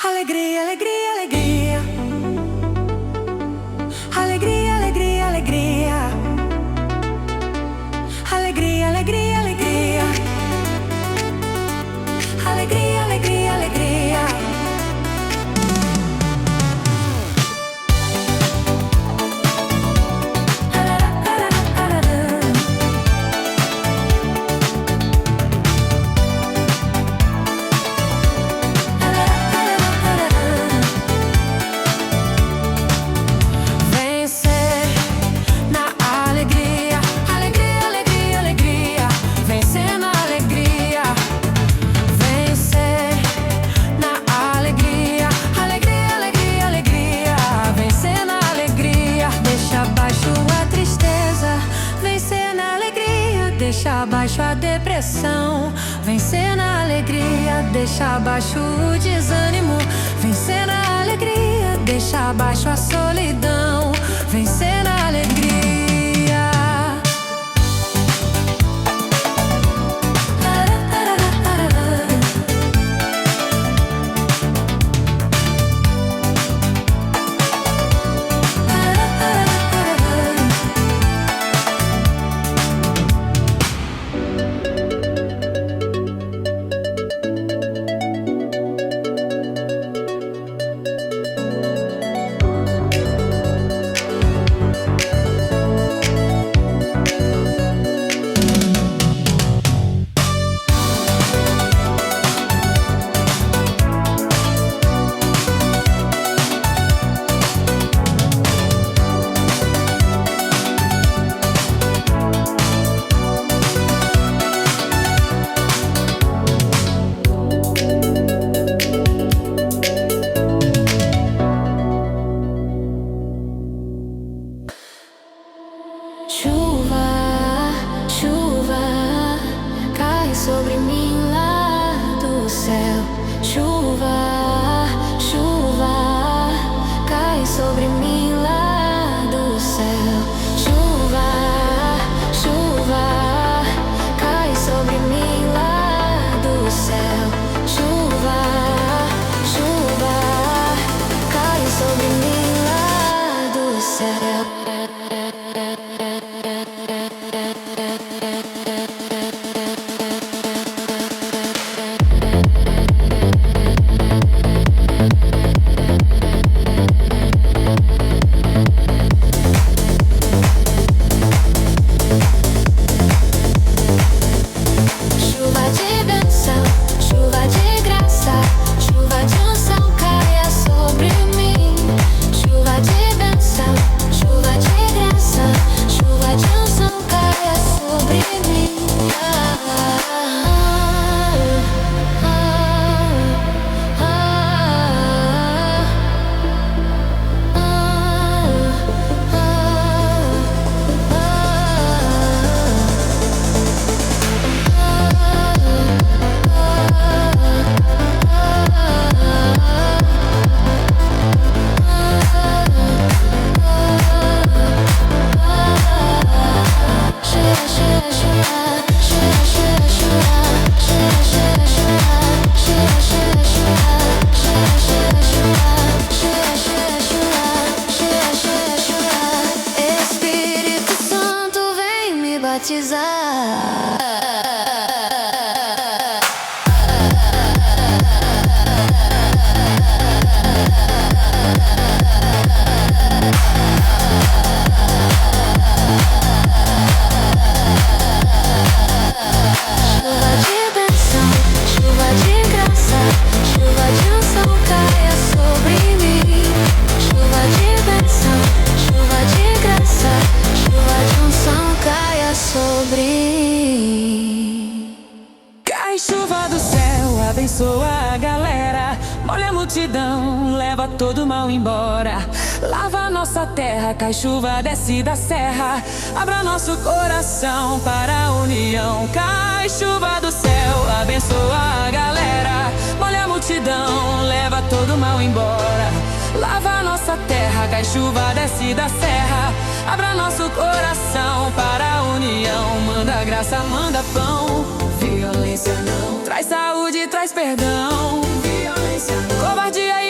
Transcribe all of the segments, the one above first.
Alegria, alegria, alegria. Alegria, alegria, alegria. Alegria, alegria, alegria. Alegria, alegria, alegria. Deixa abaixo a depressão, vencer na alegria. Deixa abaixo o desânimo, vencer na alegria. Deixa abaixo a solidão, vencer na alegria. Chuva, chuva, cai sobre mim lá do céu. Chuva, chuva, cai sobre mim lá do céu. Chuva, chuva, cai sobre mim lá do céu. Chuva, chuva, cai sobre mim lá do céu. Espírito Santo vem me batizar. Cai chuva do céu, abençoa a galera. Molha a multidão, leva todo mal embora. Lava nossa terra, cai chuva, desce da serra. Abra nosso coração para a união. Cai chuva do céu, abençoa a galera. Molha a multidão, leva todo mal embora. Lava nossa terra, cai chuva, desce da serra. Abra nosso coração para a união. Manda graça, manda pão. Violência não traz saúde, traz perdão. Violência não. Covardia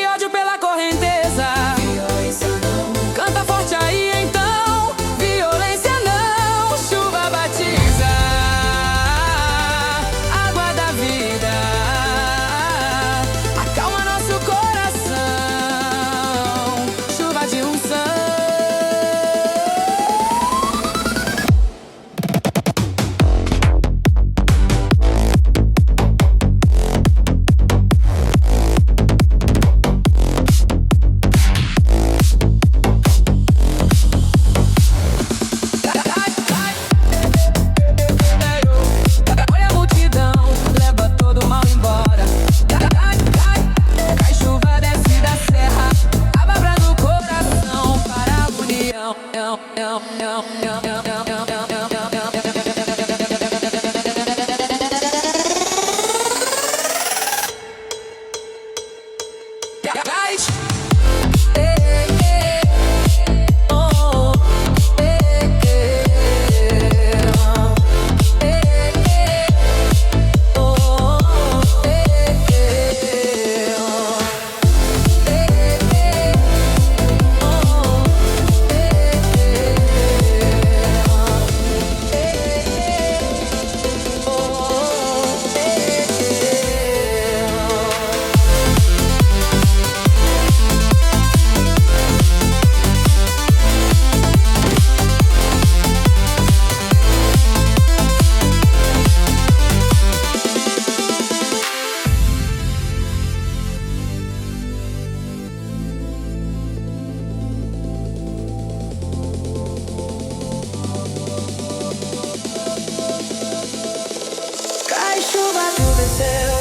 Cai chuva do céu.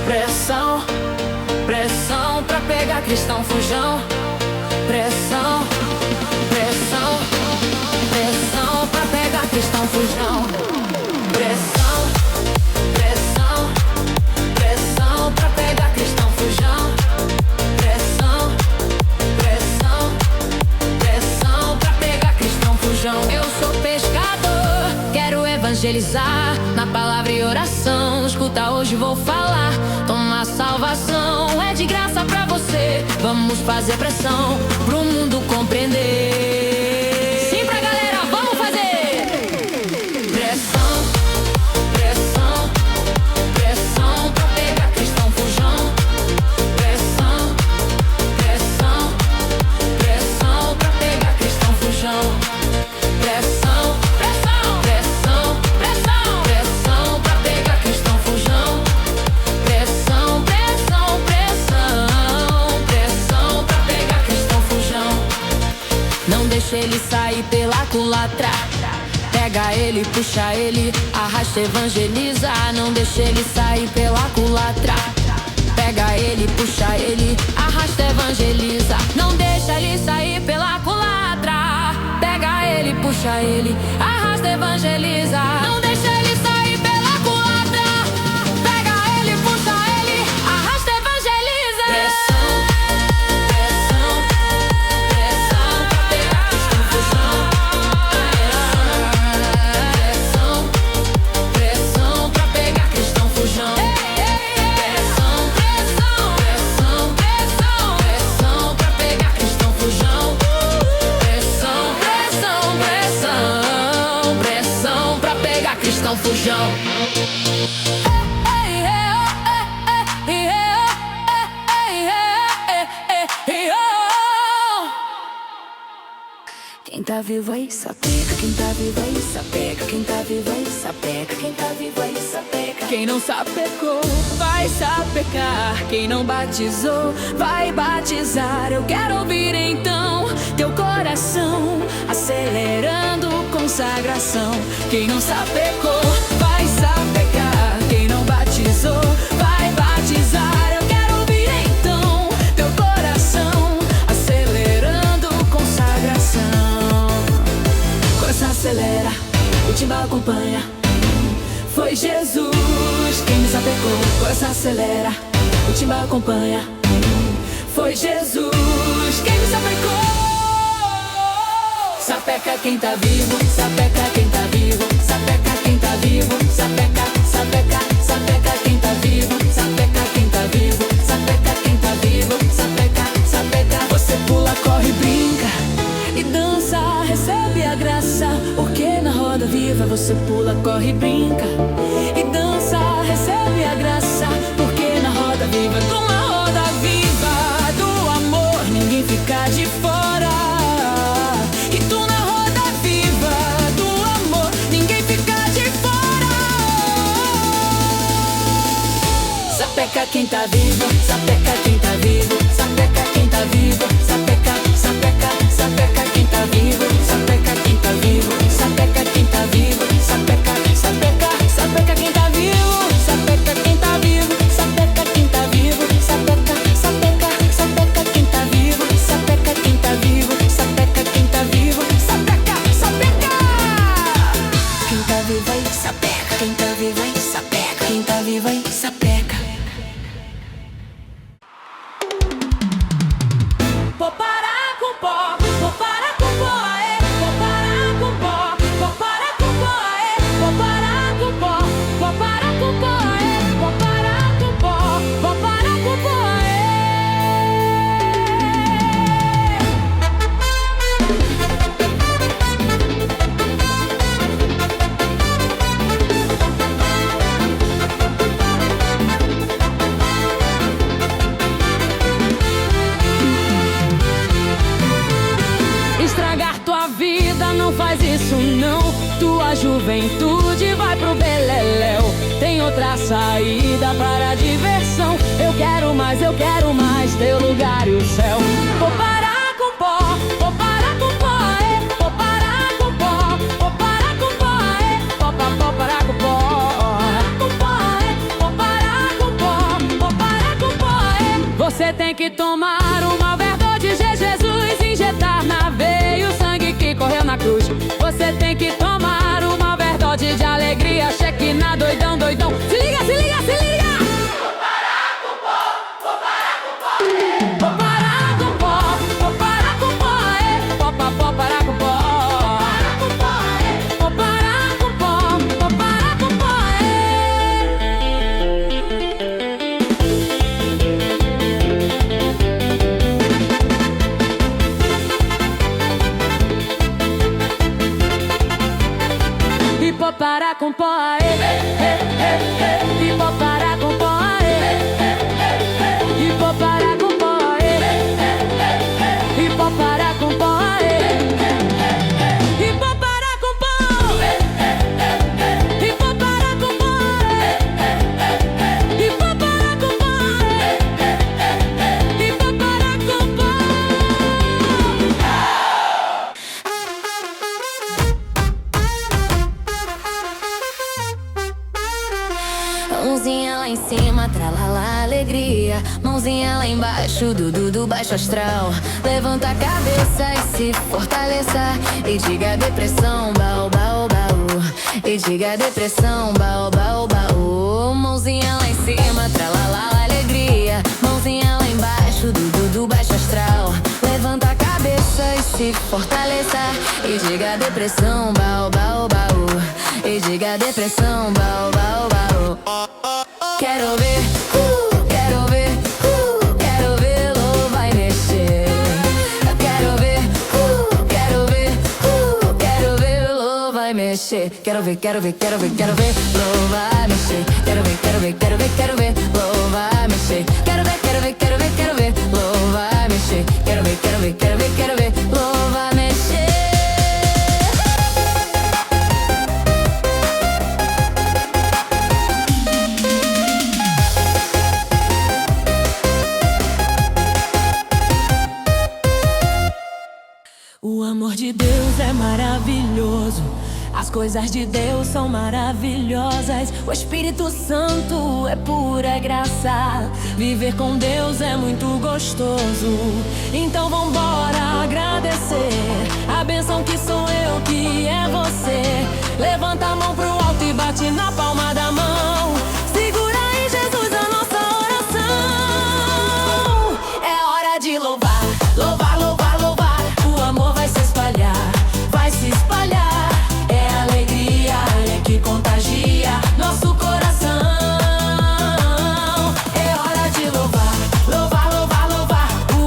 Pressão, pressão pra pegar cristão fujão. Pressão, pressão, pressão pra pegar cristão fujão. Pressão, pressão, pressão pra pegar cristão fujão. Pressão, pressão, pressão pra pegar cristão fujão. Eu sou pescador, quero evangelizar na palavra e oração. Escuta, hoje vou falar. Toma salvação, é de graça pra você. Vamos fazer pressão pro mundo compreender. Sim, pra galera, vamos fazer pressão, pressão, pressão pra pegar cristão fujão. Pressão, pressão, pressão pra pegar cristão fujão. Pressão, pressão, pressão, pressão, pressão pra pegar cristão fujão. Pressão, pressão, pressão, pressão pra pegar cristão fujão. Não deixa ele sair pela culatra. Pega ele, puxa ele, arrasta, evangeliza. Não deixa ele sair pela culatra. Pega ele, puxa ele, arrasta, evangeliza. Não deixa ele sair pela culatra. Pega ele, puxa ele, arrasta, evangeliza. Não deixa ele sair pela culatra. Pega ele, puxa ele, arrasta, evangeliza. Pressão, pressão, pressão pra pegar cristão fujão. Pressão, pressão pra pegar cristão fujão. Pressão, pressão, pressão, pressão, pressão pra pegar cristão fujão. Pressão, pressão, pressão, pressão pra pegar cristão fujão. Quem tá vivo aí sapeca, quem tá vivo aí sapeca, quem tá vivo aí sapeca, quem tá vivo aí sapeca. Quem não sapecou vai sapecar, quem não batizou vai batizar. Eu quero ouvir então teu coração acelerando consagração. Quem não sapecou vai sapecar, quem não batizou vai batizar. Eu quero ouvir então teu coração acelerando consagração. Coração acelera, o timbal acompanha. Foi Jesus quem me sapecou. Coração acelera, o timbal acompanha. Foi Jesus quem me sapecou. Sapeca quem tá vivo, sapeca quem tá vivo, sapeca quem tá vivo, sapeca, sapeca, sapeca quem tá vivo, sapeca quem tá vivo, sapeca quem tá vivo, sapeca, sapeca. Você pula, corre, brinca e dança, recebe a graça. você pula, corre e brinca e dança, recebe a graça, porque na roda viva, numa roda viva do amor, ninguém fica de fora. E tu na roda viva do amor, ninguém fica de fora. Sapeca quem tá vivo, sapeca quem tá vivo, sapeca quem tá vivo, sapeca, sapeca, sapeca quem tá vivo, sapeca quem tá vivo, sapeca quem tá vivo, sapeca, sapeca, sapeca quem tá vivo, sapeca quem tá vivo, sapeca quem tá vivo, sapeca, sapeca, sapeca quem tá vivo, sapeca quem tá vivo, sapeca quem tá vivo, sapeca, sapeca. Quem tá vivo aí, sapeca, quem tá vivo aí, sapeca, quem tá vivo aí, sapeca. Vou parar com pó, vou parar com pó, aê. Vou parar com pó, vou parar com pó, aê. Vou parar com pó, vou parar com pó, aê. Vou parar com pó, vou parar com pó, aê. Estragar tua vida, não faz isso não. Tua juventude vai pro beleléu. Tem outra saída para a diversão. Eu quero mais teu lugar e o céu. Vou parar com pó, vou parar com pó, aê. Vou parar com pó, vou parar com pó, aê. Vou parar com pó, com pó, aê. Vou parar com pó, vou parar com pó, aê. Você tem que tomar uma verdade de Jesus, injetar na veia o sangue que correu na cruz. Você tem que tomar uma verdade de alegria, cheque na doidão, doidão. Se liga, se liga, se liga. Vou parar com pó, vou parar com pó, vou parar com pó, vou parar com pó, vou parar com pó, vou parar com pó, vou parar com pó, e vou parar com pó, e vou parar com pó, e vou parar com pó, e vou parar com pó, e vou parar com pó, e vou parar com pó, e vou parar com pó, e vou parar com pó. Mãozinha lá em cima, tralala, alegria. Mãozinha lá embaixo, do baixo astral. Levanta a cabeça e se fortaleça. E diga depressão, baú, baú, baú. E diga depressão, baú, baú, baú. Mãozinha lá em cima, tralala, alegria. Mãozinha lá embaixo, do baixo astral. Levanta a cabeça e se fortaleça. E diga depressão, baú, baú, baú. E diga depressão, baú, baú, baú. Quero ver, quero vê-lo vai mexer. Quero vê-lo vai mexer. Quero vê-lo vai mexer. Quero vê-lo vai mexer. Quero vê-lo vai mexer. Quero vê-lo vai mexer. O amor de Deus é maravilhoso, as coisas de Deus são maravilhosas. O Espírito Santo é pura graça, viver com Deus é muito gostoso. Então vambora agradecer a bênção que sou eu, que é você. Levanta a mão pro alto e bate na palma da mão. Segura aí, Jesus, a nossa oração. É hora de louvar, louvar, louvar, louvar. O amor vai se espalhar, vai se espalhar. É alegria que contagia nosso coração. É hora de louvar, louvar, louvar, louvar. O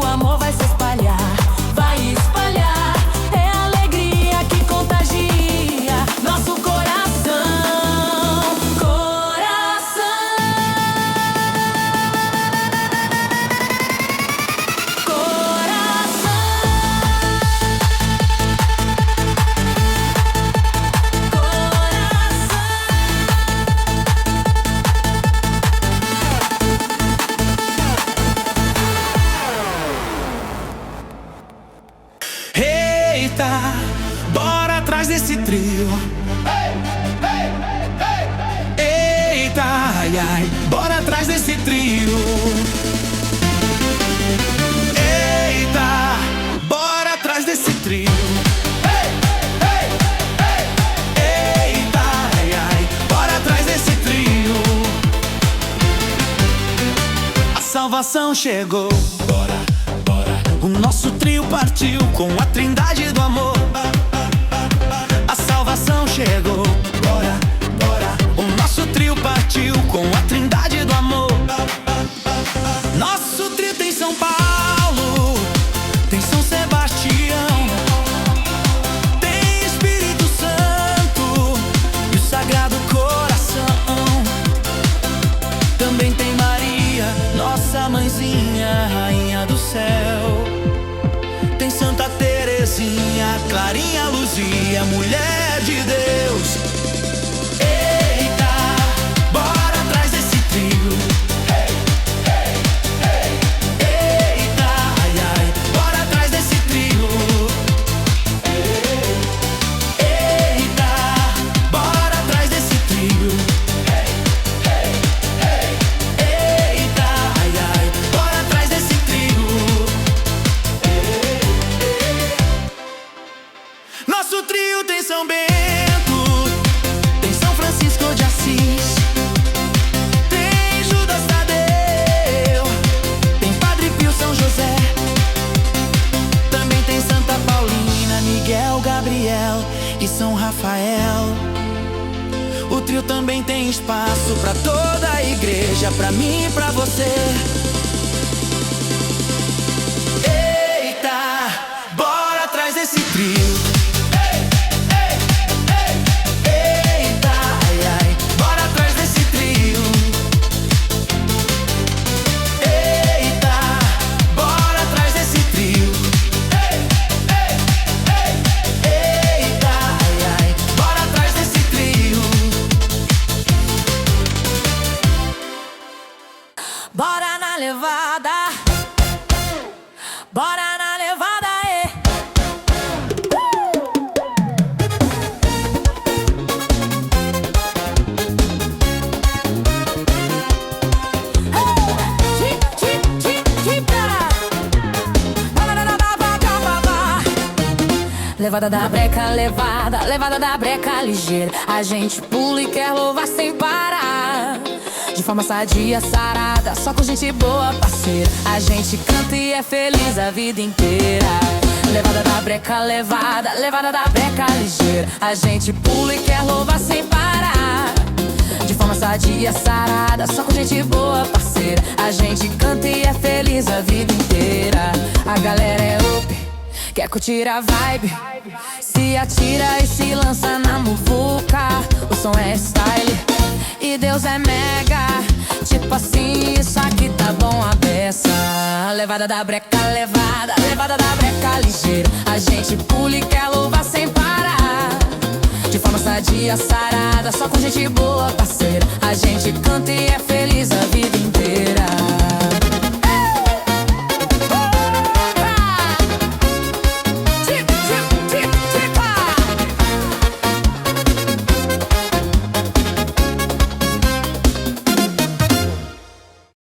Eita, bora atrás desse trio. Eita, ai, ai, bora atrás desse trio. Eita, bora atrás desse trio. Eita, ai, ai, bora atrás desse trio. A salvação chegou. Bora, bora. O nosso trio partiu com a trindade do amor. A salvação chegou. Bora, bora. O nosso trio partiu com a trindade do amor. Nosso trio tem São Paulo, tem São Sebastião, tem Espírito Santo e o Sagrado Coração. Também tem Maria, nossa mãezinha, rainha do céu. Tem Santa Terezinha, Clarinha, Luzia, mulher de Deus. Eita, bora atrás desse trio. Eita, ai, ai, bora atrás desse trio. Eita, bora atrás desse trio. Eita, ai, ai, bora atrás desse trio. Nosso trio tem São Bento, tem São Francisco de Assis, tem Judas Tadeu, tem Padre Pio, São José. Também tem Santa Paulina, Miguel, Gabriel e São Rafael. O trio também tem espaço pra toda a igreja, pra mim e pra você. Eita, bora atrás desse trio. Eita, ai, ai, bora atrás desse trio. Eita, bora atrás desse trio. Eita, ai, ai, bora atrás desse trio. Bora na levada, bora na levada, é. Levada da breca, levada, levada da breca ligeira. A gente pula e quer louvar sem parar. De forma sadia, sarada, só com gente boa, parceira. A gente canta e é feliz a vida inteira. Levada da breca, levada, levada da breca ligeira. A gente pula e quer louvar sem parar. De forma sadia, sarada, só com gente boa, parceira. A gente canta e é feliz a vida inteira. A galera é up, quer curtir a vibe, se atira e se lança na muvuca. O som é style e Deus é mega. Tipo assim, isso aqui tá bom a beça. Levada da breca, levada, levada da breca ligeira. A gente pula e quer louvar sem parar. De forma sadia, sarada, só com gente boa, parceira. A gente canta e é feliz a vida inteira.